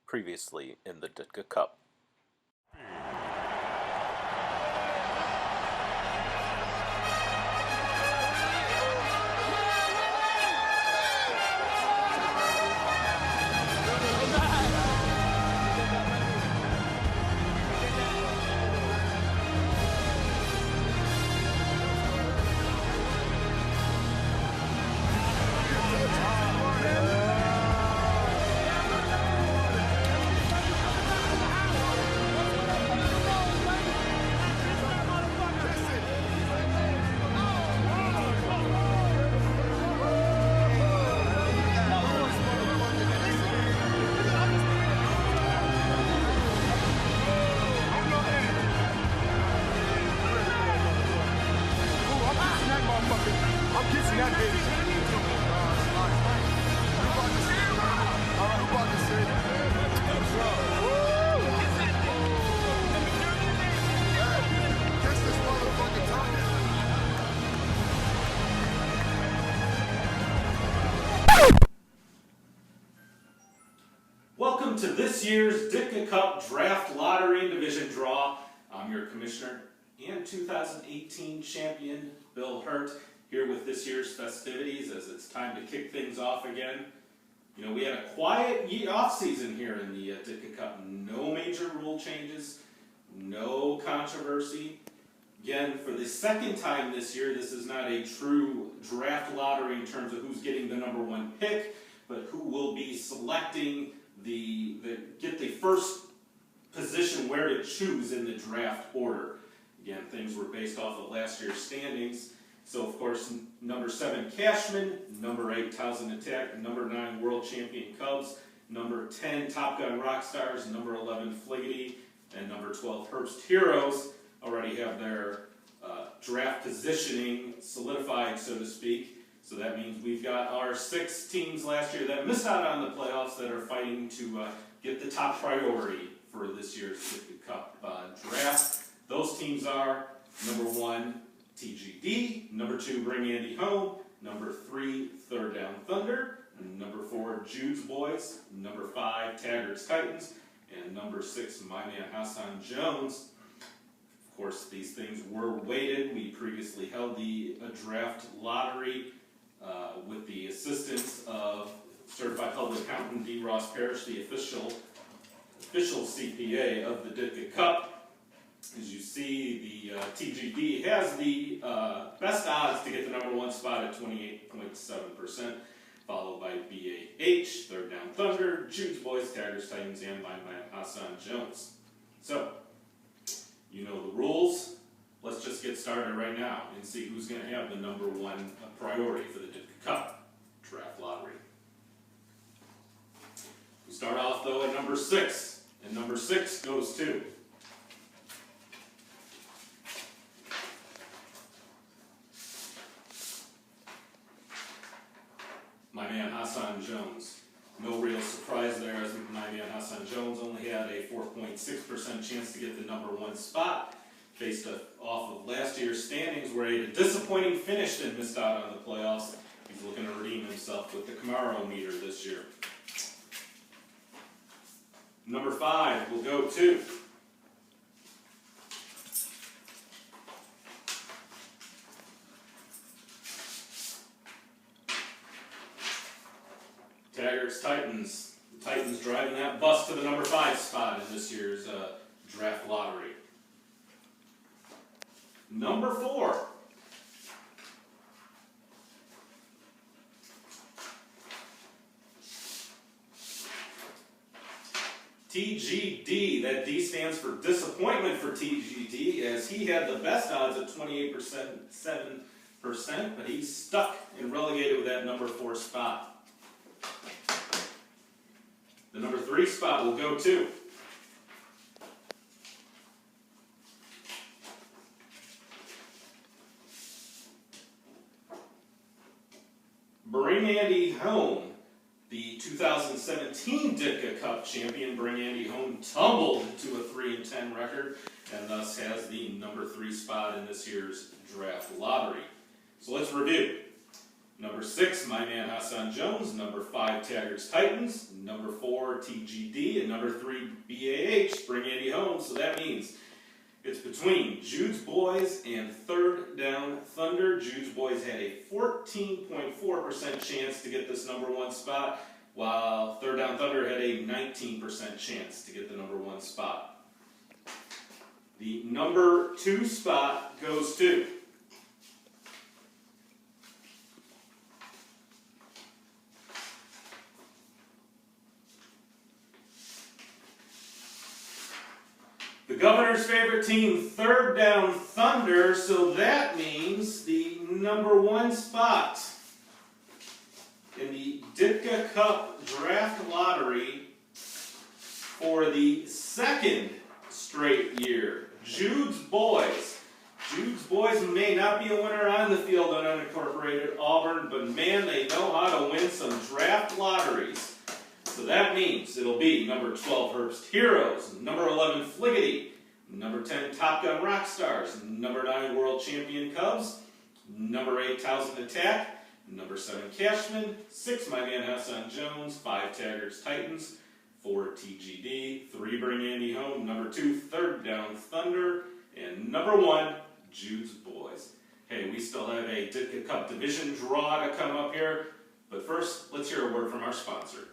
previously in the Ditka Cup. I'm kissing that baby. All right, who about to say that? Kiss this motherfucking tongue. Welcome to this year's Ditka Cup Draft Lottery and Division Draw. I'm your commissioner and 2018 champion, Bill Hurt, here with this year's festivities as it's time to kick things off again. You know, we had a quiet off-season here in the Ditka Cup. No major rule changes, no controversy. Again, for the second time this year, this is not a true draft lottery in terms of who's getting the number one pick, but who will be selecting get the first position where to choose in the draft order. Again, things were based off of last year's standings. So, of course, number 7, Cashman, number 8, Towson Attack, number 9, World Champion Cubs, number 10, Top Gun Rockstars, number 11, Fliggity, and number 12, Herbst Heroes already have their draft positioning solidified, so to speak. So that means we've got our 6 teams last year that missed out on the playoffs that are fighting to get the top priority for this year's Ditka Cup draft. Those teams are number 1, TGD, number 2, Bring Andy Home, number 3, Third Down Thunder, and number 4, Jude's Boys, number 5, Taggart's Titans, and number 6, My Man Hassan Jones. Of course, these things were weighted. We previously held the draft lottery with the assistance of Certified Public Accountant D. Ross Parrish, the official CPA of the Ditka Cup. As you see, the TGD has the best odds to get the number 1 spot at 28.7%, followed by BAH, Third Down Thunder, Jude's Boys, Taggart's Titans, and My Man Hassan Jones. So, you know the rules. Let's just get started right now and see who's going to have the number 1 priority for the Ditka Cup draft lottery. We start off, though, at number 6, and number 6 goes to My Man Hassan Jones. No real surprise there, as My Man Hassan Jones only had a 4.6% chance to get the number 1 spot. Based off of last year's standings, where he had a disappointing finish and missed out on the playoffs. He's looking to redeem himself with the Camaro meter this year. Number 5 will go to Taggart's Titans. The Titans driving that bus to the number 5 spot in this year's draft lottery. Number 4. TGD. That D stands for disappointment for TGD, as he had the best odds at 28.7%, but he's stuck and relegated with that number 4 spot. The number 3 spot will go to Bring Andy Home. The 2017 Ditka Cup champion, Bring Andy Home, tumbled to a 3-10 record and thus has the number 3 spot in this year's draft lottery. So let's review. Number 6, my man Hassan Jones. Number 5, Taggart's Titans. Number 4, TGD. And number 3, BAH, Bring Andy Home. So that means it's between Jude's Boys and Third Down Thunder. Jude's Boys had a 14.4% chance to get this number 1 spot, while Third Down Thunder had a 19% chance to get the number 1 spot. The number 2 spot goes to the governor's favorite team, Third Down Thunder. So that means the number 1 spot in the Ditka Cup Draft Lottery for the 2nd straight year. Jude's Boys. Jude's Boys may not be a winner on the field on unincorporated Auburn, but man, they know how to win some draft lotteries. So that means it'll be number 12 Herbst Heroes, number 11 Fliggity, number 10 Top Gun Rockstars, number 9 World Champion Cubs, number 8 Towson Attack, number 7 Cashman, 6 my man Hassan Jones, 5 Taggart's Titans, 4 TGD, 3 Bring Andy Home, number 2 Third Down Thunder, and number 1 Jude's Boys. Hey, we still have a Ditka Cup Division draw to come up here, but first, let's hear a word from our sponsor.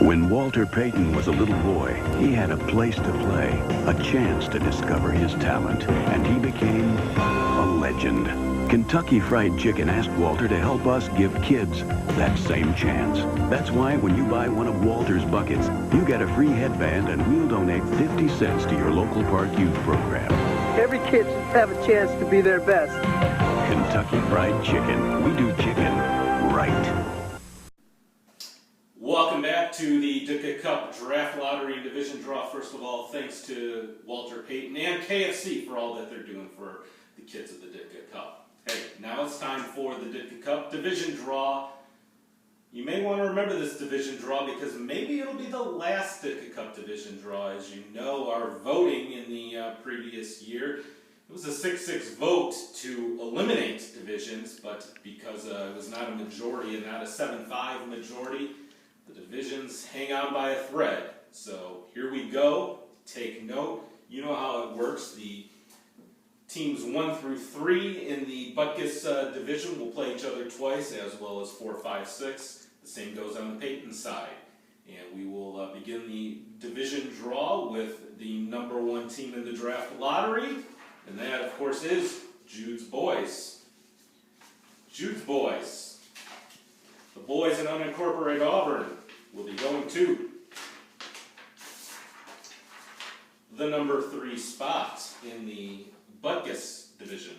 When Walter Payton was a little boy, he had a place to play, a chance to discover his talent, and he became a legend. Kentucky Fried Chicken asked Walter to help us give kids that same chance. That's why when you buy one of Walter's buckets, you get a free headband and we'll donate 50 cents to your local park youth program. Every kid should have a chance to be their best. Kentucky Fried Chicken. We do chicken right. Welcome back to the Ditka Cup Draft Lottery Division Draw. First of all, thanks to Walter Payton and KFC for all that they're doing for the kids of the Ditka Cup. Hey, now it's time for the Ditka Cup Division Draw. You may want to remember this division draw because maybe it'll be the last Ditka Cup Division Draw. As you know, our voting in the previous year, it was a 6-6 vote to eliminate divisions, but because it was not a majority and not a 7-5 majority, the divisions hang on by a thread. So here we go. Take note. You know how it works. The teams 1 through 3 in the Butkus division will play each other twice, as well as 4, 5, 6. The same goes on the Payton side. And we will begin the division draw with the number 1 team in the draft lottery. And that, of course, is Jude's Boys. Jude's Boys. The boys in unincorporated Auburn will be going to the number 3 spot in the Butkus division.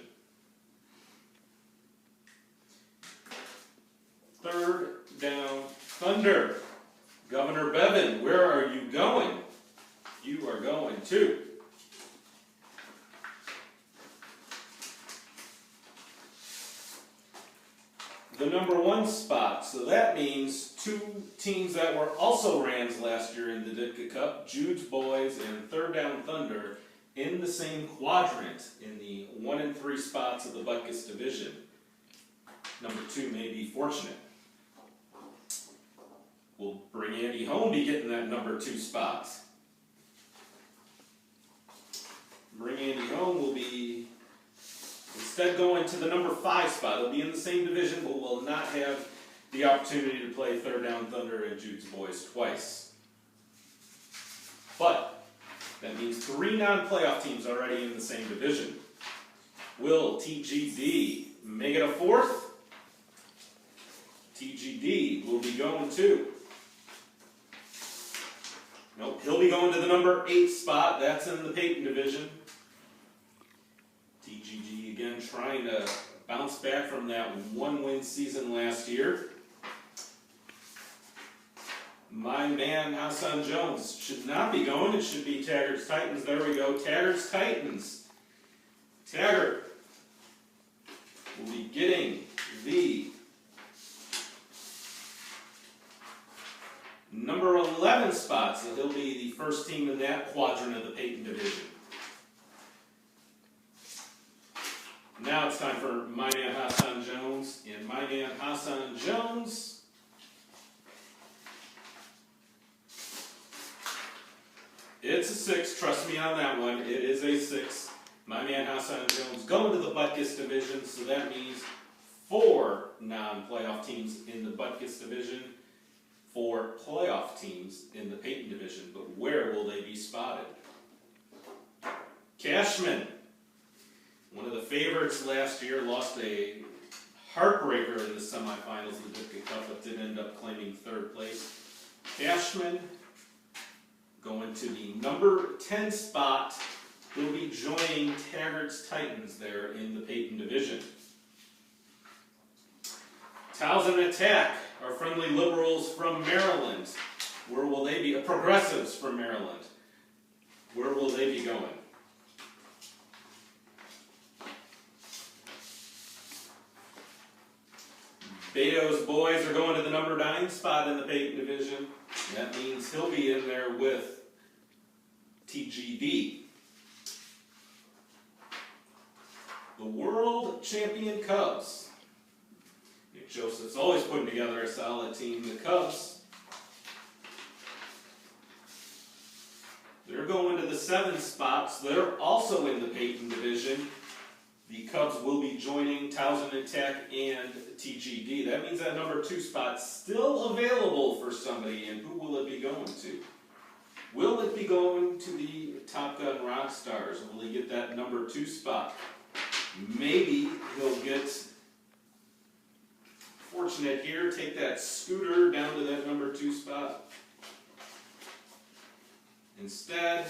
Third Down Thunder. Governor Bevin, where are you going? You are going to the number 1 spot. So that means 2 teams that were also Rams last year in the Ditka Cup, Jude's Boys and Third Down Thunder, in the same quadrant in the 1 and 3 spots of the Butkus division. Number 2 may be fortunate. Will Bring Andy Home be getting that number 2 spot? Bring Andy Home will be instead going to the number 5 spot. It'll be in the same division, but will not have the opportunity to play Third Down Thunder and Jude's Boys twice. But that means 3 non-playoff teams already in the same division. Will TGD make it a 4th? TGD will be going to. Nope, he'll be going to the number 8 spot. That's in the Payton division. TGD again trying to bounce back from that 1-win season last year. My man Hassan Jones should not be going. It should be Taggart's Titans. There we go. Taggart's Titans. Taggart will be getting the number 11 spot, so he'll be the first team in that quadrant of the Payton division. Now it's time for my man Hassan Jones and my man Hassan Jones. It's a 6, trust me on that one. It is a 6. My man Hassan Jones going to the Butkus division, so that means 4 non-playoff teams in the Butkus division, 4 playoff teams in the Peyton division. But where will they be spotted? Cashman, one of the favorites last year, lost a heartbreaker in the semifinals of the Ditka Cup, but did end up claiming 3rd place. Cashman going to the number 10 spot. He'll be joining Taggart's Titans there in the Peyton division. Towson Attack, our friendly liberals from Maryland. Where will they be? Progressives from Maryland. Where will they be going? Beto's boys are going to the number 9 spot in the Peyton division. That means he'll be in there with TGD. The world champion Cubs. Nick Joseph's always putting together a solid team. The Cubs, they're going to the 7th spot, so they're also in the Peyton division. The Cubs will be joining Towson Attack and TGD. That means that number 2 spot's still available for somebody, and who will it be going to? Will it be going to the Top Gun Rockstars? Will he get that number 2 spot? Maybe he'll get fortunate here, take that scooter down to that number 2 spot. Instead,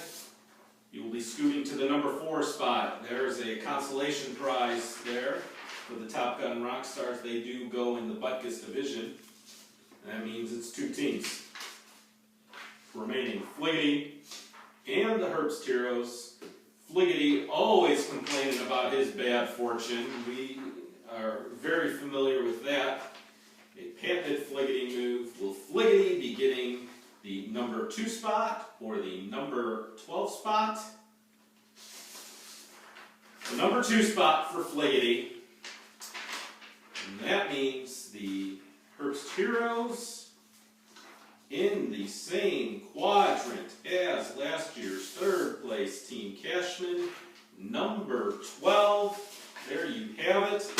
you will be scooting to the number 4 spot. There's a consolation prize there for the Top Gun Rockstars. They do go in the Butkus division. That means it's 2 teams remaining. Fliggity and the Herbst Heroes. Fliggity always complaining about his bad fortune. We are very familiar with that. A patented Fliggity move. Will Fliggity be getting the number 2 spot or the number 12 spot? The number 2 spot for Fliggity. And that means the Herbst Heroes in the same quadrant as last year's 3rd place team, Cashman, number 12. There you have it.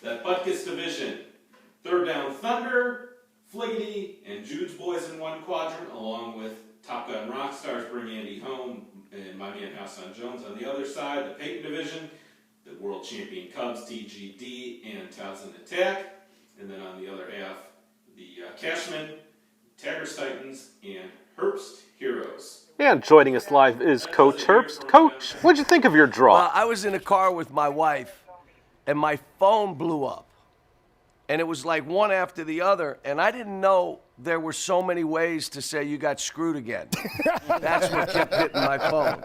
That Butkus division. 3rd down Thunder, Fliggity, and Jude's boys in 1 quadrant, along with Top Gun Rockstars, Bring Andy Home, and my man Hassan Jones on the other side. The Peyton division, the world champion Cubs, TGD, and Towson Attack. And then on the other half, the Cashman, Taggart's Titans, and Herbst Heroes. And joining us live is Coach Herbst. Coach, what'd you think of your draw? Well, I was in a car with my wife, and my phone blew up. And it was like one after the other, and I didn't know there were so many ways to say you got screwed again. That's what kept hitting my phone.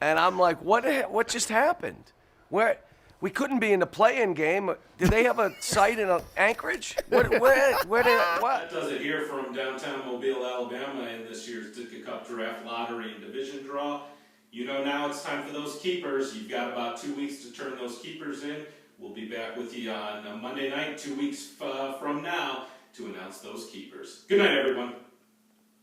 And I'm like, what just happened? We couldn't be in the play-in game. Did they have a site in Anchorage? What? That does it here from downtown Mobile, Alabama in this year's Ditka Cup Draft Lottery and Division Draw. You know now it's time for those keepers. You've got about 2 weeks to turn those keepers in. We'll be back with you on Monday night, 2 weeks from now, to announce those keepers. Good night, everyone.